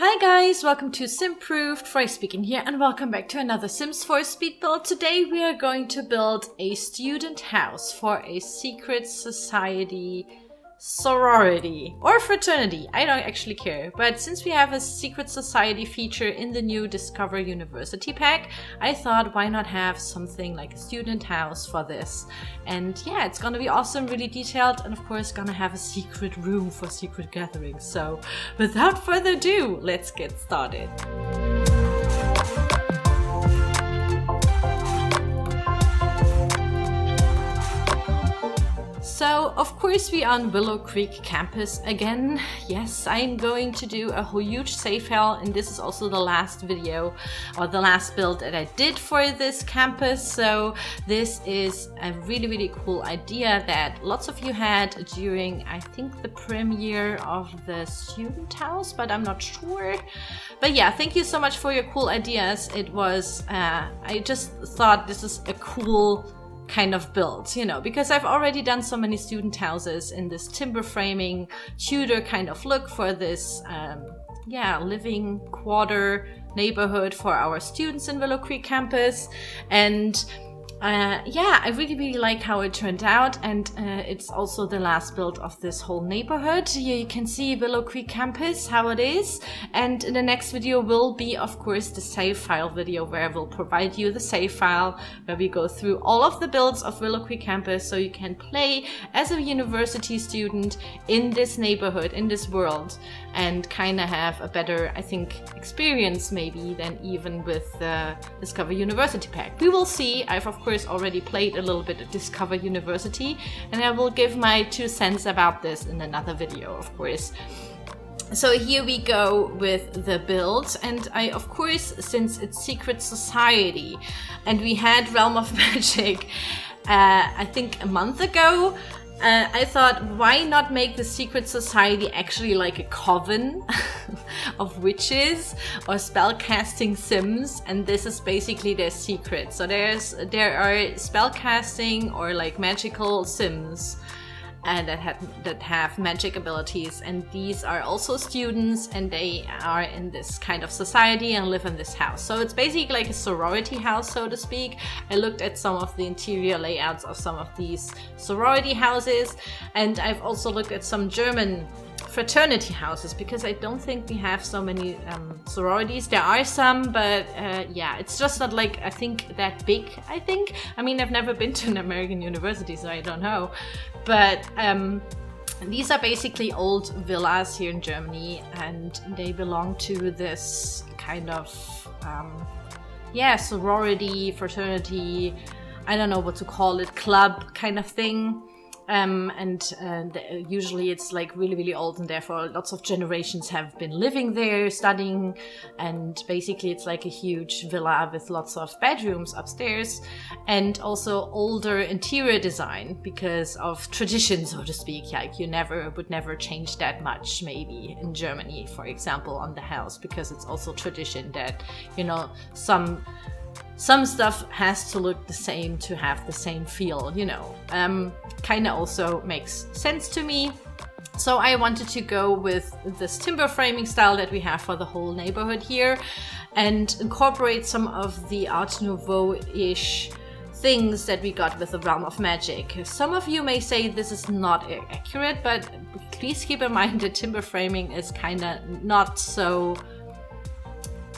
Hi guys, welcome to Simproved, Frey speaking here, and welcome back to another Sims 4 speed build. Today we are going to build a student house for a secret society, sorority, or fraternity. I don't actually care, but since we have a secret society feature in the new Discover University pack, I thought why not have something like a student house for this. And yeah, it's gonna be awesome, really detailed, and of course gonna have a secret room for secret gatherings. So without further ado, let's get started. So, of course, we are on Willow Creek campus again. Yes, I'm going to do a huge save file, and this is also the last video or the last build that I did for this campus. So this is a really cool idea that lots of you had during, I think, the premiere of the student house, but I'm not sure. But yeah, thank you so much for your cool ideas. It was, I just thought this is a cool kind of build, you know, because I've already done so many student houses in this timber framing Tudor kind of look for this living quarter neighborhood for our students in Willow Creek campus. And I really like how it turned out, and it's also the last build of this whole neighborhood. Here you can see Willow Creek campus, how it is, and in the next video will be, of course, the save file video where I will provide you the save file where we go through all of the builds of Willow Creek campus so you can play as a university student in this neighborhood, in this world, and kind of have a better, I think, experience maybe than even with the Discover University pack. We will see. I've of course already played a little bit at Discover University, and I will give my 2 cents about this in another video, of course. So here we go with the build, and I, of course, since it's Secret Society and we had Realm of Magic I think a month ago, I thought, why not make the secret society actually like a coven of witches or spellcasting sims, and this is basically their secret. So there are spellcasting or like magical sims and that have magic abilities, and these are also students, and they are in this kind of society and live in this house. So it's basically like a sorority house, so to speak. I looked at some of the interior layouts of some of these sorority houses, and I've also looked at some German fraternity houses, because I don't think we have so many sororities. There are some, but yeah, it's just not like, I think, that big, I think. I mean, I've never been to an American university, so I don't know. But these are basically old villas here in Germany, and they belong to this kind of, sorority, fraternity, I don't know what to call it, club kind of thing. Usually it's like really old, and therefore lots of generations have been living there, studying, and basically it's like a huge villa with lots of bedrooms upstairs, and also older interior design because of tradition, so to speak. Like you would never change that much, maybe in Germany, for example, on the house, because it's also tradition that, you know, some stuff has to look the same to have the same feel, you know. Kind of also makes sense to me. So I wanted to go with this timber framing style that we have for the whole neighborhood here, and incorporate some of the Art Nouveau-ish things that we got with the Realm of Magic. Some of you may say this is not accurate, but please keep in mind that timber framing is kind of not so,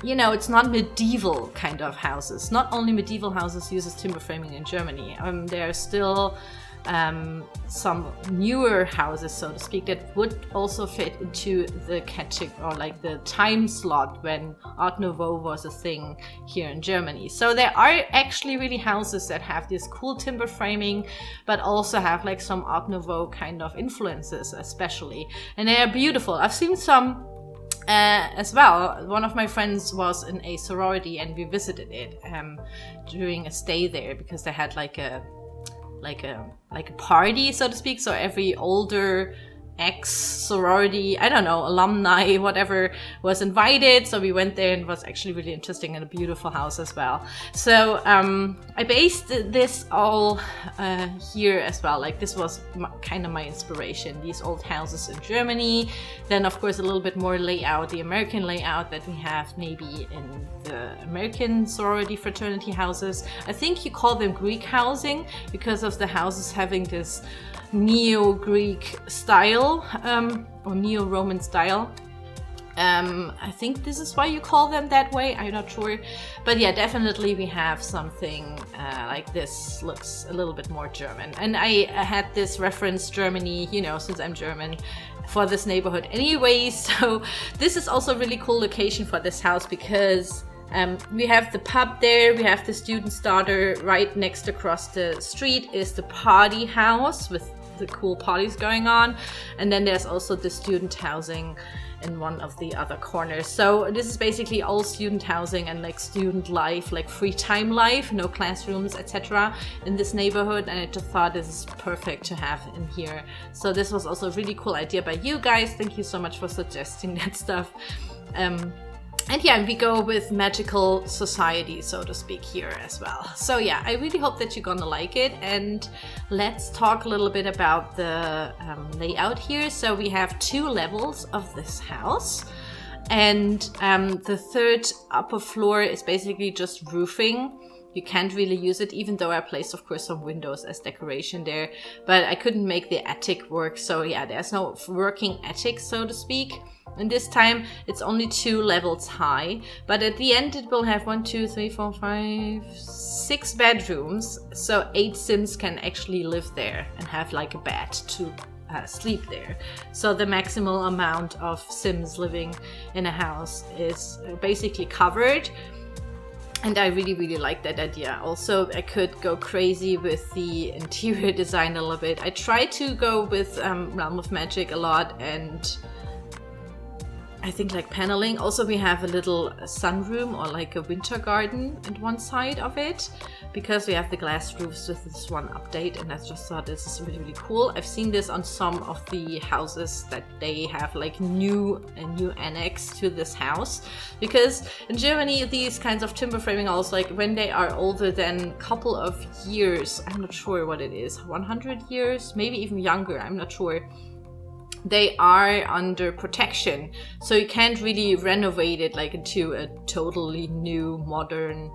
you know, it's not medieval kind of houses. Not only medieval houses uses timber framing in Germany. There are still some newer houses, so to speak, that would also fit into the or like the time slot when Art Nouveau was a thing here in Germany. So there are actually really houses that have this cool timber framing, but also have like some Art Nouveau kind of influences, especially, and they are beautiful. I've seen some as well. One of my friends was in a sorority, and we visited it during a stay there, because they had like a party, so to speak. So every older ex-sorority, I don't know, alumni, whatever, was invited. So we went there and it was actually really interesting and a beautiful house as well. So I based this all here as well. Like this was kind of my inspiration, these old houses in Germany. Then of course a little bit more layout, the American layout that we have maybe in the American sorority fraternity houses. I think you call them Greek housing because of the houses having this neo-Greek style or neo-Roman style. I think this is why you call them that way, I'm not sure, but yeah, definitely we have something like this, looks a little bit more German. And I had this reference Germany, you know, since I'm German, for this neighborhood anyway. So this is also a really cool location for this house because we have the pub there, we have the student's daughter. Right next across the street is the party house with the cool parties going on, and then there's also the student housing in one of the other corners. So this is basically all student housing and like student life, like free time life, no classrooms, etc. in this neighborhood, and I just thought this is perfect to have in here. So this was also a really cool idea by you guys. Thank you so much for suggesting that stuff. And yeah, we go with magical society, so to speak, here as well. So yeah, I really hope that you're gonna like it. And let's talk a little bit about the layout here. So we have 2 levels of this house. And the third upper floor is basically just roofing. You can't really use it, even though I placed, of course, some windows as decoration there. But I couldn't make the attic work. So yeah, there's no working attic, so to speak. And this time it's only 2 levels high, but at the end it will have 1, 2, 3, 4, 5, 6 bedrooms. So 8 Sims can actually live there and have like a bed to sleep there. So the maximal amount of Sims living in a house is basically covered. And I really, really like that idea. Also, I could go crazy with the interior design a little bit. I try to go with Realm of Magic a lot, and I think like paneling. Also, we have a little sunroom or like a winter garden at one side of it because we have the glass roofs with this one update, and I just thought this is really, really cool. I've seen this on some of the houses that they have like a new annex to this house, because in Germany these kinds of timber framing halls, like when they are older than a couple of years, I'm not sure what it is, 100 years, maybe even younger, I'm not sure, they are under protection. So you can't really renovate it like into a totally new, modern,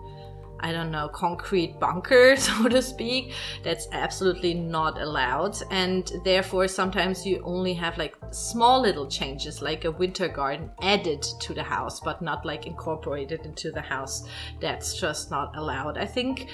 I don't know, concrete bunker, so to speak. That's absolutely not allowed. And therefore, sometimes you only have like small little changes, like a winter garden added to the house, but not like incorporated into the house. That's just not allowed, I think.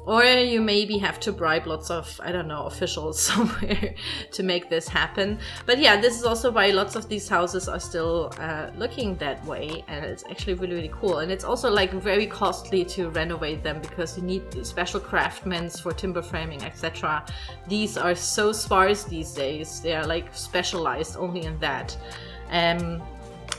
Or you maybe have to bribe lots of, I don't know, officials somewhere to make this happen. But yeah, this is also why lots of these houses are still looking that way. And it's actually really, really cool. And it's also like very costly to renovate them because you need special craftsmen for timber framing, etc. These are so sparse these days. They are like specialized only in that. And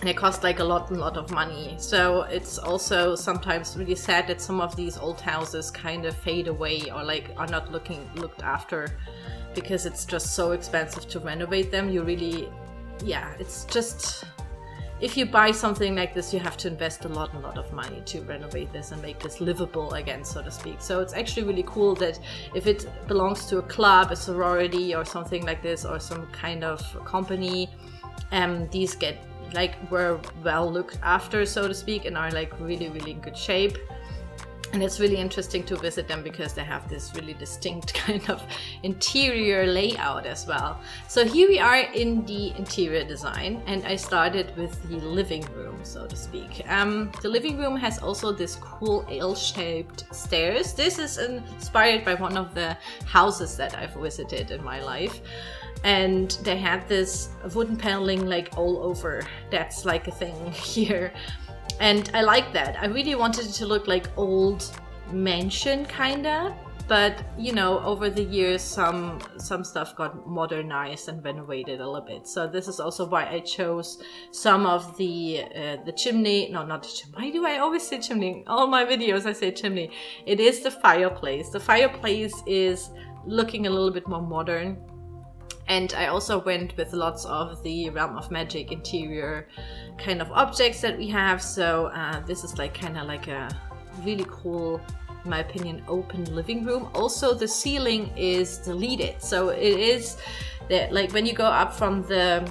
it costs like a lot of money. So it's also sometimes really sad that some of these old houses kind of fade away or like are not looked after because it's just so expensive to renovate them. You really, yeah, it's just, if you buy something like this, you have to invest a lot of money to renovate this and make this livable again, so to speak. So it's actually really cool that if it belongs to a club, a sorority or something like this, or some kind of company, these get like were well looked after, so to speak, and are like really, really in good shape. And it's really interesting to visit them because they have this really distinct kind of interior layout as well. So here we are in the interior design, and I started with the living room, so to speak. The living room has also this cool L-shaped stairs. This is inspired by one of the houses that I've visited in my life. And they had this wooden paneling like all over. That's like a thing here. And I like that. I really wanted it to look like old mansion kinda. But you know, over the years some stuff got modernized and renovated a little bit. So this is also why I chose some of the chimney. No, not the chimney. Why do I always say chimney? All my videos I say chimney. It is the fireplace. The fireplace is looking a little bit more modern. And I also went with lots of the Realm of Magic interior kind of objects that we have. So this is like kind of like a really cool, in my opinion, open living room. Also, the ceiling is deleted. So it is that, like, when you go up from the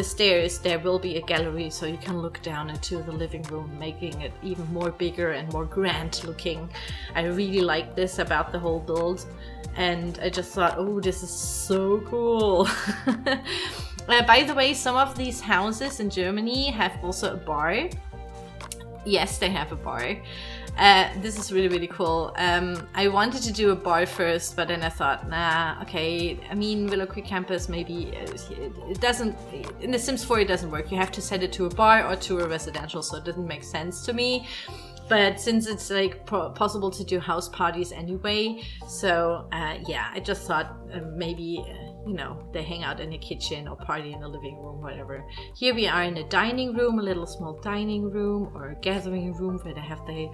stairs, there will be a gallery, so you can look down into the living room, making it even more bigger and more grand looking. I really like this about the whole build. And I just thought, oh, this is so cool. By the way, some of these houses in Germany have also a bar. Yes, they have a bar. This is really, really cool. I wanted to do a bar first, but then I thought, nah, okay. I mean, Willow Creek Campus, maybe it doesn't, in The Sims 4 it doesn't work. You have to set it to a bar or to a residential, so it doesn't make sense to me. But since it's like possible to do house parties anyway, so yeah, I just thought maybe, you know, they hang out in the kitchen or party in the living room, whatever. Here we are in a dining room, a little small dining room or a gathering room where they have the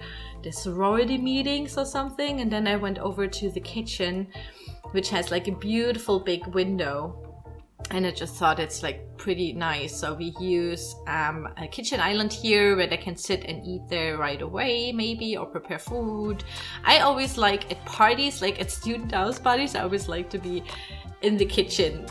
sorority meetings or something. And then I went over to the kitchen, which has like a beautiful big window. And I just thought it's like pretty nice. So we use a kitchen island here where they can sit and eat there right away, maybe, or prepare food. I always like at parties, like at student house parties, I always like to be in the kitchen.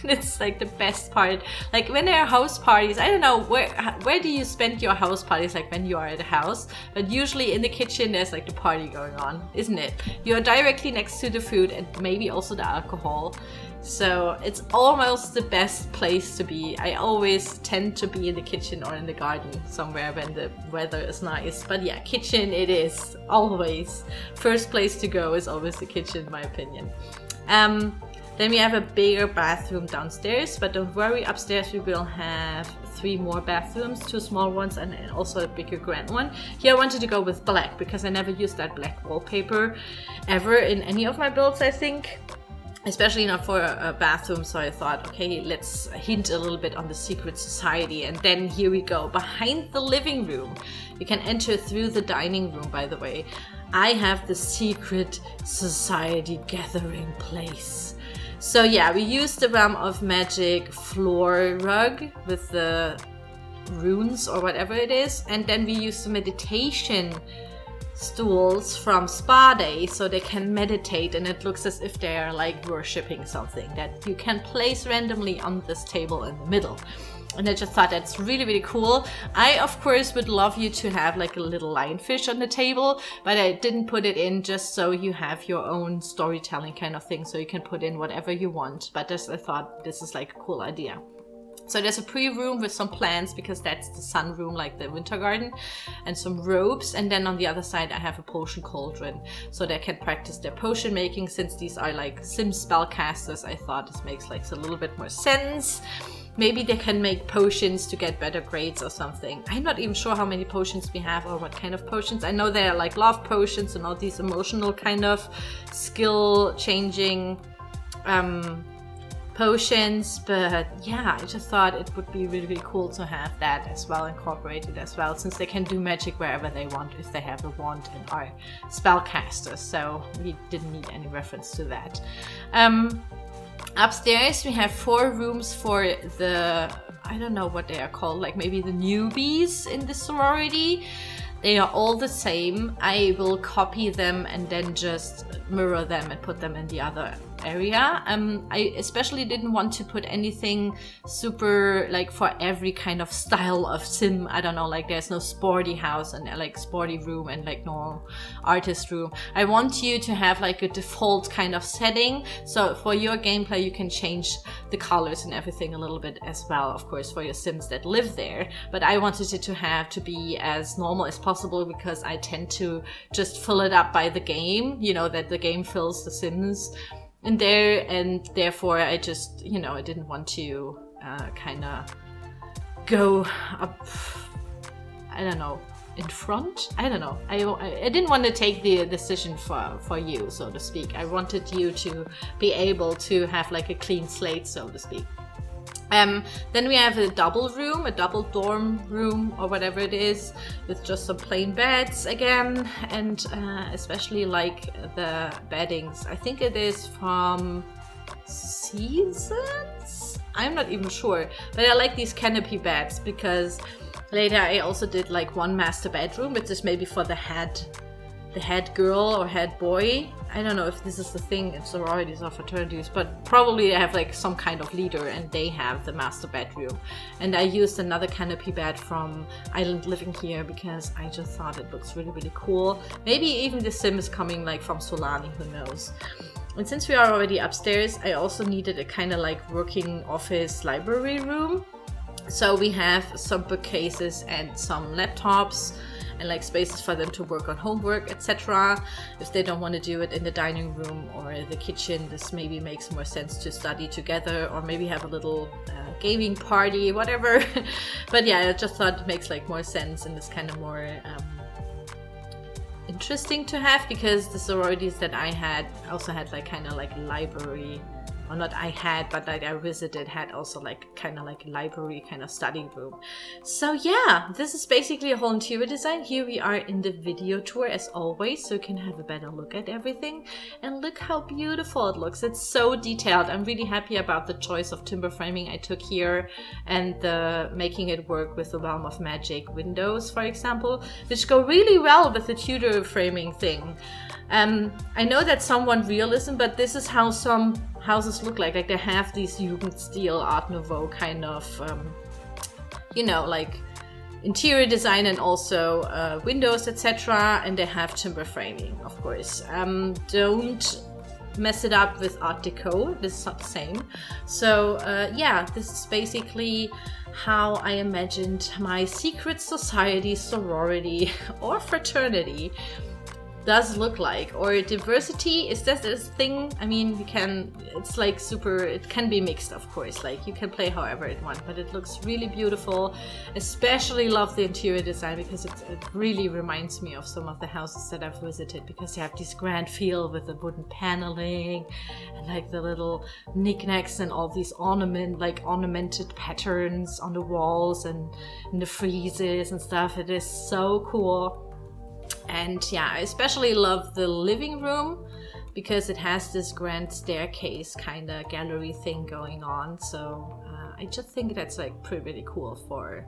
It's like the best part. Like when there are house parties, I don't know, where do you spend your house parties, like when you are at a house? But usually in the kitchen there's like the party going on, isn't it? You're directly next to the food and maybe also the alcohol. So it's almost the best place to be. I always tend to be in the kitchen or in the garden somewhere when the weather is nice. But yeah, kitchen it is always. First place to go is always the kitchen, in my opinion. Then we have a bigger bathroom downstairs, but don't worry, upstairs we will have 3 more bathrooms, 2 small ones and also a bigger grand one. Here I wanted to go with black because I never used that black wallpaper ever in any of my builds, I think. Especially not for a bathroom, so I thought, okay, let's hint a little bit on the secret society. And then here we go, behind the living room. You can enter through the dining room, by the way. I have the secret society gathering place. So yeah, we used the Realm of Magic floor rug with the runes or whatever it is. And then we used the meditation stools from Spa Day, so they can meditate, and it looks as if they are like worshipping something that you can place randomly on this table in the middle. And I just thought that's really, really cool. I, of course, would love you to have like a little lionfish on the table, but I didn't put it in just so you have your own storytelling kind of thing, so you can put in whatever you want. But this, I thought this is like a cool idea. So there's a pre-room with some plants because that's the sun room, like the winter garden, and some robes. And then on the other side I have a potion cauldron, so they can practice their potion making. Since these are like sim spellcasters, I thought this makes like a little bit more sense. Maybe they can make potions to get better grades or something. I'm not even sure how many potions we have or what kind of potions. I know they're like love potions and all these emotional kind of skill changing potions, but yeah, I just thought it would be really, really cool to have that as well incorporated as well, since they can do magic wherever they want if they have a wand and are spellcasters, so we didn't need any reference to that. Upstairs we have 4 rooms for the, I don't know what they are called, like maybe the newbies in the sorority. They are all the same. I will copy them and then just mirror them and put them in the other area. I especially didn't want to put anything super like for every kind of style of sim. I don't know, like there's no sporty house and like sporty room and like no artist room. I want you to have like a default kind of setting, so for your gameplay you can change the colors and everything a little bit as well, of course, for your sims that live there. But I wanted it to be as normal as possible because I tend to just fill it up by the game, you know, that the game fills the sims in there, and therefore I just, you know, I didn't want to kind of go up, I don't know, in front? I don't know. I didn't want to take the decision for you, so to speak. I wanted you to be able to have like a clean slate, so to speak. Then we have a double room, a double dorm room or whatever it is, with just some plain beds again, and especially like the beddings. I think it is from seasons? I'm not even sure, but I like these canopy beds because later I also did like one master bedroom, which is maybe for the head girl or head boy. I don't know if this is the thing in sororities or fraternities, but probably they have like some kind of leader and they have the master bedroom. And I used another canopy bed from Island Living here because I just thought it looks really, really cool. Maybe even the sim is coming like from Solani, who knows. And since we are already upstairs, I also needed a kind of like working office library room. So we have some bookcases and some laptops and like spaces for them to work on homework, etc. If they don't want to do it in the dining room or the kitchen, this maybe makes more sense to study together or maybe have a little gaming party, whatever. But yeah, I just thought it makes like more sense and it's kind of more interesting to have, because the sororities that I had also had like kind of like a library. Or not I had, but like I visited had also like kind of like a library kind of study room. So yeah, this is basically a whole interior design. Here we are in the video tour as always, so you can have a better look at everything. And look how beautiful it looks. It's so detailed. I'm really happy about the choice of timber framing I took here and the making it work with the Realm of Magic windows, for example, which go really well with the Tudor framing thing. I know that's somewhat realism, but this is how some houses look like they have these Jugendstil, Art Nouveau kind of, you know, like interior design and also windows, etc. And they have timber framing, of course. Don't mess it up with Art Deco. This is not the same. So yeah, this is basically how I imagined my secret society, sorority, or fraternity does look like. Or diversity, is that this thing? I mean, you can, it's like super, it can be mixed, of course, like you can play however it wants, but it looks really beautiful. Especially love the interior design because it really reminds me of some of the houses that I've visited, because they have this grand feel with the wooden paneling and like the little knickknacks and all these ornamented patterns on the walls and in the friezes and stuff. It is so cool. And yeah, I especially love the living room because it has this grand staircase kind of gallery thing going on. So I just think that's like pretty cool for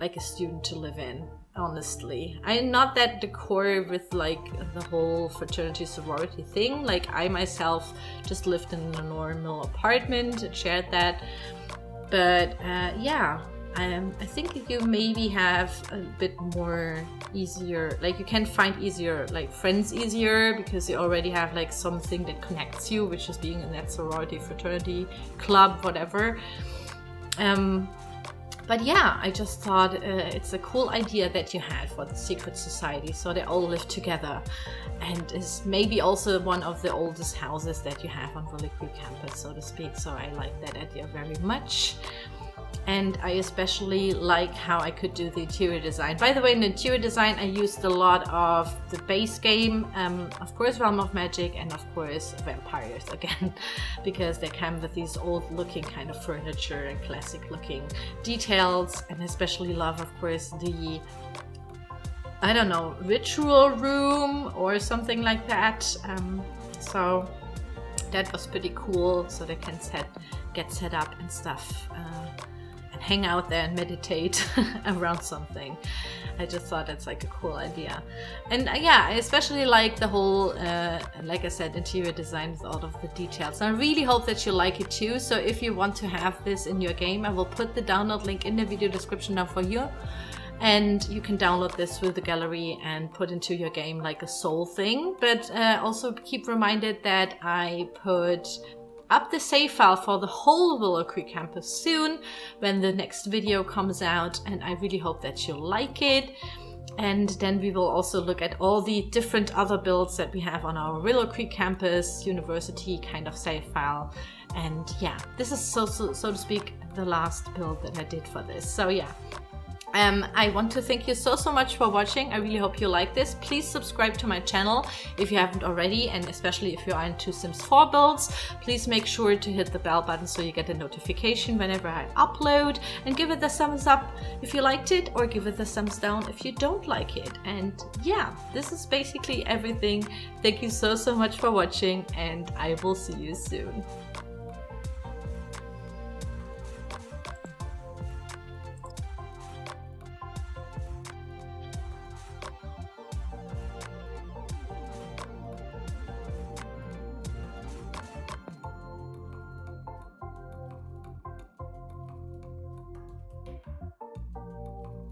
like a student to live in, honestly. I'm not that decor with like the whole fraternity sorority thing. Like I myself just lived in a normal apartment and shared that. But yeah, I think you maybe have a bit more easier, like you can find easier, like friends easier, because you already have like something that connects you, which is being in that sorority, fraternity, club, whatever. But yeah, I just thought it's a cool idea that you had for the secret society, so they all live together, and is maybe also one of the oldest houses that you have on Willow Creek campus, so to speak. So I like that idea very much. And I especially like how I could do the interior design. By the way, in the interior design, I used a lot of the base game, of course Realm of Magic, and of course vampires again, because they come with these old looking kind of furniture and classic looking details. And especially love, of course, the, I don't know, ritual room or something like that. So that was pretty cool. So they can get set up and stuff. And hang out there and meditate around something. I just thought that's like a cool idea. And yeah, I especially like the whole, like I said, interior design with all of the details. And I really hope that you like it too. So if you want to have this in your game, I will put the download link in the video description now for you. And you can download this with the gallery and put into your game like a soul thing. But also keep reminded that I put up the save file for the whole Willow Creek campus soon when the next video comes out, and I really hope that you like it. And then we will also look at all the different other builds that we have on our Willow Creek campus university kind of save file. And yeah, this is so to speak the last build that I did for this. So yeah, I want to thank you so much for watching. I really hope you like this. Please subscribe to my channel if you haven't already, and especially if you are into Sims 4 builds. Please make sure to hit the bell button so you get a notification whenever I upload, and give it the thumbs up if you liked it, or give it the thumbs down if you don't like it. And yeah, this is basically everything. Thank you so much for watching, and I will see you soon.